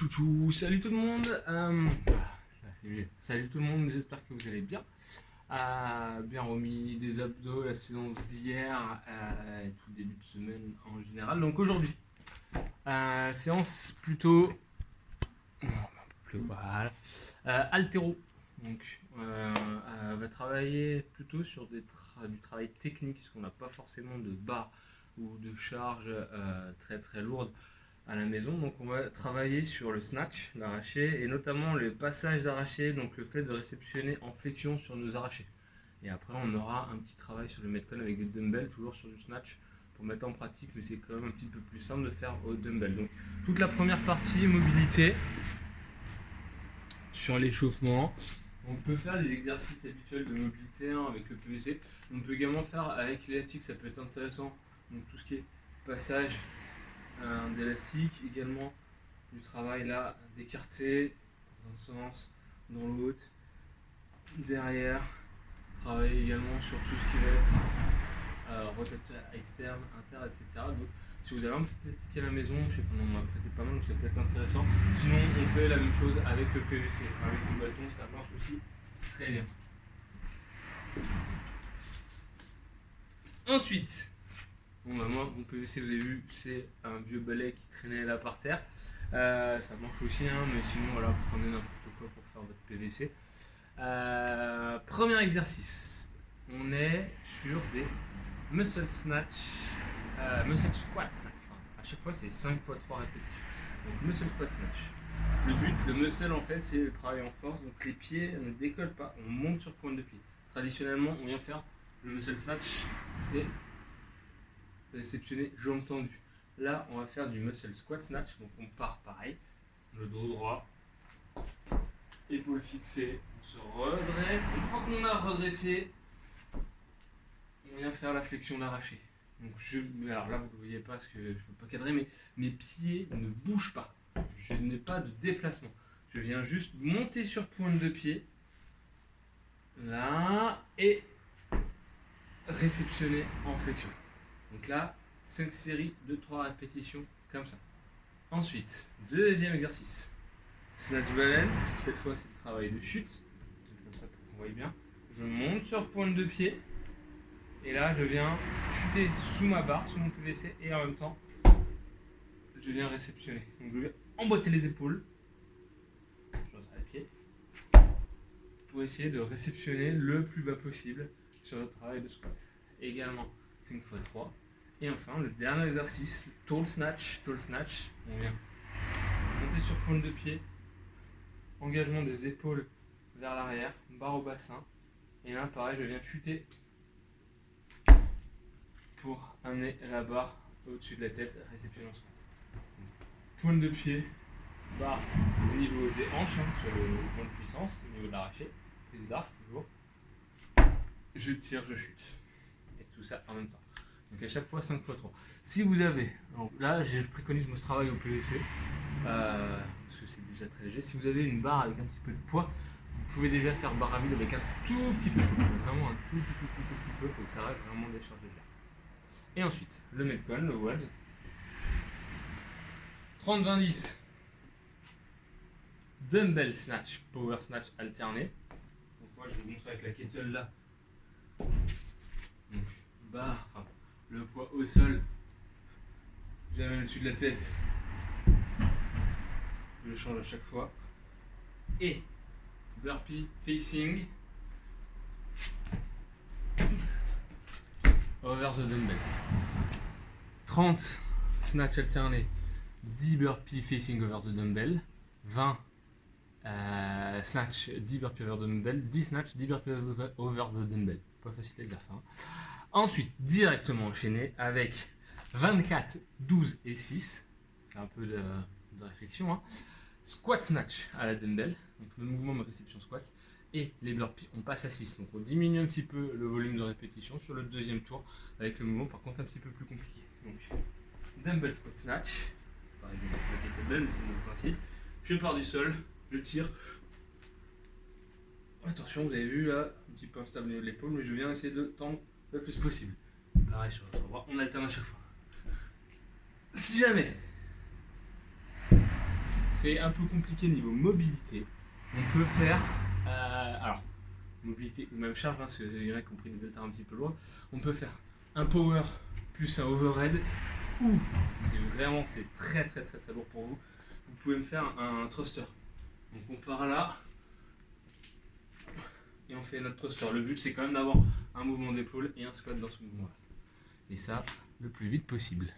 Salut tout le monde. C'est mieux. Salut tout le monde, j'espère que vous allez bien. Bien remis des abdos, la séance d'hier et tout le début de semaine en général. Donc aujourd'hui, séance plutôt. Voilà. Altéro. Donc, on va travailler plutôt sur du travail technique, parce qu'on n'a pas forcément de barre ou de charge très très lourde à la maison. Donc on va travailler sur le snatch, l'arraché, et notamment le passage d'arraché, donc le fait de réceptionner en flexion sur nos arrachés. Et après on aura un petit travail sur le metcon avec des dumbbells, toujours sur du snatch, pour mettre en pratique, mais c'est quand même un petit peu plus simple de faire au dumbbell. Donc toute la première partie, mobilité, sur l'échauffement. On peut faire les exercices habituels de mobilité avec le PVC. On peut également faire avec l'élastique, ça peut être intéressant. Donc tout ce qui est passage d'élastique, également du travail là d'écarter dans un sens, dans l'autre, derrière. Travailler également sur tout ce qui va être rotateur externe, interne, etc. Donc si vous avez un petit élastique à la maison, je sais qu'on en a peut-être pas mal, donc ça peut être intéressant. Sinon on fait la même chose avec le PVC, avec le bâton, ça marche aussi très bien. Ensuite, moi mon PVC, vous avez vu, c'est un vieux balai qui traînait là par terre. Ça marche aussi, hein, mais sinon voilà, vous prenez n'importe quoi pour faire votre PVC. Premier exercice, on est sur des muscle snatch, muscle squat snatch. Enfin, à chaque fois c'est 5 x 3 répétitions. Donc muscle squat snatch. Le but, le muscle en fait, c'est le travail en force. Donc les pieds ne décollent pas, on monte sur pointe de pied. Traditionnellement, on vient faire le muscle snatch, c'est réceptionner jambes tendues. Là, on va faire du muscle squat snatch. Donc on part pareil, le dos droit, épaules fixées, on se redresse. Une fois qu'on a redressé, on vient faire la flexion d'arraché. Donc alors là vous ne le voyez pas parce que je ne peux pas cadrer, mais mes pieds ne bougent pas. Je n'ai pas de déplacement. Je viens juste monter sur pointe de pied, là, et réceptionner en flexion. Donc là, 5 séries de 3 répétitions comme ça. Ensuite, deuxième exercice. Snatch balance, cette fois c'est le travail de chute. Comme ça pour qu'on voit bien. Je monte sur pointe de pied. Et là, je viens chuter sous ma barre, sous mon PVC, et en même temps, je viens réceptionner. Donc, je viens emboîter les épaules, je resserre les pieds, pour essayer de réceptionner le plus bas possible sur le travail de squat. Également, 5 x 3. Et enfin, le dernier exercice, tall snatch. Tall snatch, on vient monter sur pointe de pied, engagement des épaules vers l'arrière, barre au bassin. Et là, pareil, je viens chuter pour amener la barre au-dessus de la tête, réception en squat. Pointe de pied, barre au niveau des hanches, sur le point de puissance, au niveau de l'arraché, prise d'arc toujours. Je tire, je chute. Et tout ça en même temps. Donc à chaque fois 5 x 3. Si vous avez, donc là je préconise mon travail au PVC, parce que c'est déjà très léger. Si vous avez une barre avec un petit peu de poids, vous pouvez déjà faire barre à vide avec un tout petit peu. Vraiment un tout petit peu, il faut que ça reste vraiment des charges légères. Et ensuite, le metcon, le WOD. 30-20-10. Dumbbell snatch, power snatch alterné. Donc moi je vais vous montrer avec la kettle là. Donc barre, enfin, le poids au sol. J'amène au-dessus de la tête. Je change à chaque fois. Et burpee facing. Over the dumbbell. 30 snatch alterné, 10 burpee facing over the dumbbell, 20 snatch, 10 burpee over the dumbbell, 10 snatch, 10 burpee over the dumbbell. Pas facile à dire ça. Hein. Ensuite, directement enchaîné avec 24, 12 et 6. C'est un peu de réflexion. Hein. Squat snatch à la dumbbell, donc le mouvement de réception squat. Et les burpees, on passe à 6. Donc on diminue un petit peu le volume de répétition sur le deuxième tour avec le mouvement par contre un petit peu plus compliqué. Donc dumbbell squat snatch, par exemple avec les kettlebells, mais c'est le même principe. Je pars du sol, je tire. Attention, vous avez vu là, un petit peu instable au niveau de l'épaule, mais je viens essayer de tendre le plus possible. Pareil sur l'autre bras, on alterne à chaque fois. Si jamais c'est un peu compliqué niveau mobilité. On peut faire, alors, mobilité ou même charge, hein, parce qu'il y en a qui ont pris des haltères un petit peu loin. On peut faire un power plus un overhead, ou c'est très lourd pour vous. Vous pouvez me faire un thruster. Donc on part là, et on fait notre thruster. Le but c'est quand même d'avoir un mouvement d'épaule et un squat dans ce mouvement-là. Et ça, le plus vite possible.